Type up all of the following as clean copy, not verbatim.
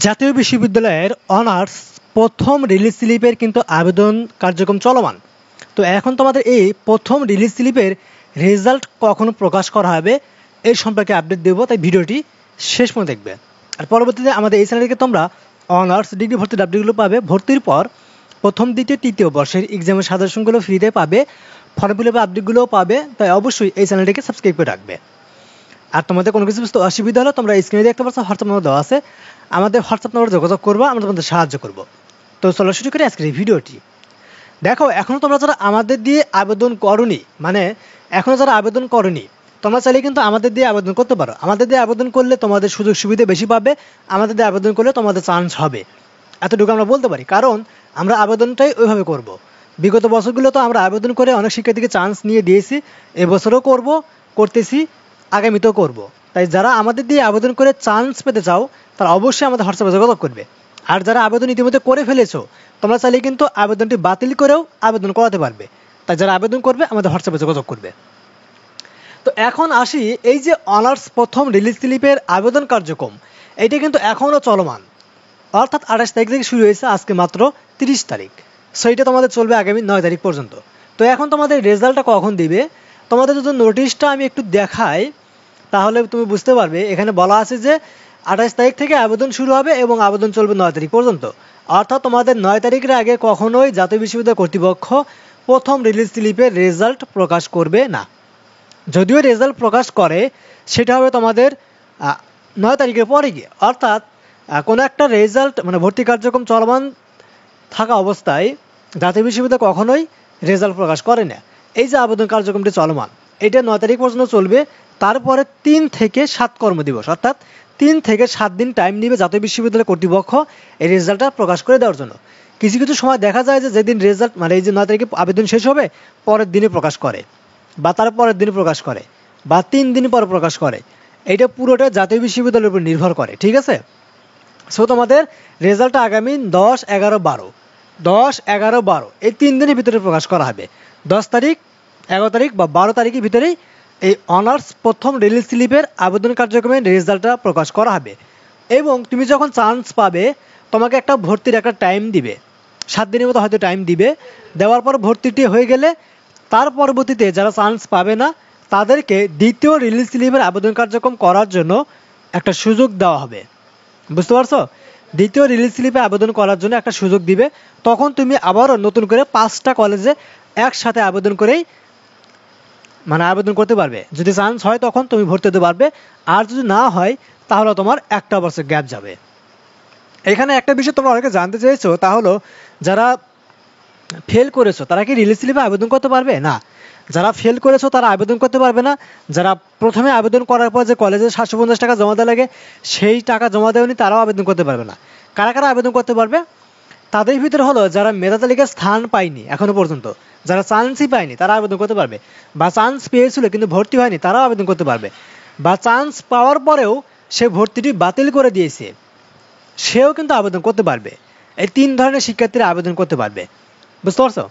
জাতীয় বিশ্ববিদ্যালয়ের অনার্স প্রথম রিলিজ স্লিপের কিন্তু আবেদন কার্যক্রম চলমান। তো এখন তোমাদের এই প্রথম রিলিজ স্লিপের রেজাল্ট কখন প্রকাশ করা হবে এই সম্পর্কে আপডেট দেবো, তাই ভিডিওটি শেষ পর্যন্ত দেখবে। আর পরবর্তীতে আমাদের এই চ্যানেলে তোমরা অনার্স ডিগ্রি ভর্তির আপডেটগুলো পাবে। ভর্তির পর প্রথম দ্বিতীয় তৃতীয় বর্ষের এক্সামের সাজেশনগুলো ফ্রিতে পাবে, ফর্ম ফিল আপের আপডেটগুলোও পাবে। তাই অবশ্যই এই চ্যানেলটিকে সাবস্ক্রাইব করে রাখবে। আর তোমাদের কোনো কিছু বুঝতে অসুবিধা হলে তোমরা স্ক্রিনে দেখতে পাচ্ছ হোয়াটসঅ্যাপ নম্বর দেওয়া আছে, আমাদের হোয়াটসঅ্যাপ নম্বরে যোগাযোগ করবো, আমরা তোমাদের সাহায্য করব। তো চলো শুরু করি আজকের এই ভিডিওটি। দেখো, এখনও তোমরা যারা আমাদের দিয়ে আবেদন করনি, মানে এখনও যারা আবেদন করনি, তোমরা চাইলে কিন্তু আমাদের দিয়ে আবেদন করতে পারো। আমাদের দিয়ে আবেদন করলে তোমাদের সুযোগ সুবিধা বেশি পাবে, আমাদের দিয়ে আবেদন করলে তোমাদের চান্স হবে, এতটুকু আমরা বলতে পারি। কারণ আমরা আবেদনটাই ওইভাবে করব। বিগত বছরগুলো তো আমরা আবেদন করে অনেক শিক্ষার্থীকে চান্স নিয়ে দিয়েছি, এবছরও করতেছি, আগামীতেও করব। তাই যারা আমাদের দিয়ে আবেদন করে চান্স পেতে চাও তারা অবশ্যই আমাদের হোয়াটসঅ্যাপে যোগাযোগ করবে। আর যারা আবেদন ইতিমধ্যে করে ফেলেছো তোমরা চাইলে কিন্তু আবেদনটি বাতিল করেও আবেদন করাতে পারবে। তাই যারা আবেদন করবে আমাদের হোয়াটসঅ্যাপে যোগাযোগ করবে। তো এখন আসি, এই যে অনার্স প্রথম রিলিজ স্লিপের আবেদন কার্যক্রম, এইটা কিন্তু এখনও চলমান। অর্থাৎ 28 তারিখ থেকে শুরু হয়েছে, আজকে মাত্র 30 তারিখ। সো এটা তোমাদের চলবে আগামী 9 তারিখ পর্যন্ত। তো এখন তোমাদের রেজাল্টটা কখন দিবে, তোমাদের যদি নোটিশটা আমি একটু দেখাই তাহলে তুমি বুঝতে পারবে। এখানে বলা আছে যে 28 তারিখ থেকে আবেদন শুরু হবে এবং আবেদন চলবে 9 তারিখ পর্যন্ত। অর্থাৎ তোমাদের 9 তারিখের আগে কখনোই জাতীয় বিশ্ববিদ্যালয় কর্তৃপক্ষ প্রথম রিলিজ স্লিপের রেজাল্ট প্রকাশ করবে না। যদিও রেজাল্ট প্রকাশ করে সেটা হবে তোমাদের 9 তারিখের পরে গিয়ে। অর্থাৎ কোনো একটা রেজাল্ট মানে ভর্তি কার্যক্রম চলমান থাকা অবস্থায় জাতীয় বিশ্ববিদ্যালয় কখনোই রেজাল্ট প্রকাশ করে না। এই যে আবেদন কার্যক্রমটি চলমান, এটা 9 তারিখ পর্যন্ত চলবে। তারপরে 3 থেকে 7 কর্মদিবস, অর্থাৎ 3 থেকে 7 দিন টাইম নেবে জাতীয় বিশ্ববিদ্যালয় কর্তৃপক্ষ এই রেজাল্টটা প্রকাশ করে দেওয়ার জন্য। কিছু কিছু সময় দেখা যায় যে যেদিন রেজাল্ট মানে এই যে 9 তারিখে আবেদন শেষ হবে পরের দিনে প্রকাশ করে, বা তার পরের দিনে প্রকাশ করে, বা 3 দিন পর প্রকাশ করে। এইটা পুরোটা জাতীয় বিশ্ববিদ্যালয়ের উপর নির্ভর করে, ঠিক আছে? সো তোমাদের রেজাল্টটা আগামী 10, 11, 12 এই 3 দিনের ভিতরে প্রকাশ করা হবে। 10 তারিখ, 11 তারিখ বা 12 তারিখের ভিতরেই এই অনার্স প্রথম রিলিজ স্লিপের আবেদন কার্যক্রমের রেজাল্টটা প্রকাশ করা হবে। এবং তুমি যখন চান্স পাবে তোমাকে একটা ভর্তির একটা টাইম দিবে, 7 দিনের মতো হয়তো টাইম দিবে। দেওয়ার পর ভর্তিটি হয়ে গেলে তার পরবর্তীতে যারা চান্স পাবে না তাদেরকে দ্বিতীয় রিলিজ স্লিপের আবেদন কার্যক্রম করার জন্য একটা সুযোগ দেওয়া হবে। বুঝতে পারছো? দ্বিতীয় রিলিজ স্লিপে আবেদন করার জন্য একটা সুযোগ দিবে। তখন তুমি আবারও নতুন করে 5টা কলেজে একসাথে আবেদন করেই মানে আবেদন করতে পারবে। যদি চান্স হয় তখন তুমি ভর্তি হতে পারবে, আর যদি না হয় তাহলে তোমার একটা বছর গ্যাপ যাবে। এখানে একটা বিষয় তোমরা অনেকে জানতে চেয়েছো, তা হলো যারা ফেল করেছো তারা কি রিলিজ স্লিপে আবেদন করতে পারবে? না, যারা ফেল করেছো তারা আবেদন করতে পারবে না। যারা প্রথমে আবেদন করার পর যে কলেজে 750 টাকা জমা দেওয়া লাগে সেই টাকা জমা দেওনি তারাও আবেদন করতে পারবে না। কারা কারা আবেদন করতে পারবে? তাদের ভিতরে হলো যারা মেধা তালিকায় স্থান পায়নি এখনো পর্যন্ত, যারা চান্সই পায়নি তারা আবেদন করতে পারবে, বা চান্স পেয়েছিল কিন্তু ভর্তি হয়নি তারাও আবেদন করতে পারবে, বা চান্স পাওয়ার পরেও সে ভর্তিটি বাতিল করে দিয়েছে সেও কিন্তু আবেদন করতে পারবে। এই 3 ধরনের শিক্ষার্থীরা আবেদন করতে পারবে। বুঝতে পারছো?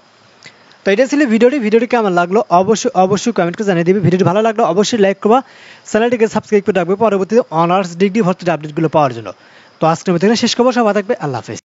তো এটা ছিল ভিডিওটি কেমন লাগলো অবশ্যই কমেন্ট করে জানিয়ে দিবে। ভিডিওটি ভালো লাগলো অবশ্যই লাইক করবা, চ্যানেলটিকে সাবস্ক্রাইব করে রাখবে পরবর্তীতে অনার্স ডিগ্রি ভর্তির আপডেটগুলো পাওয়ার জন্য। তো আজকের মতো শেষ করবো, সবাই থাকবে, আল্লাহ হাফেজ।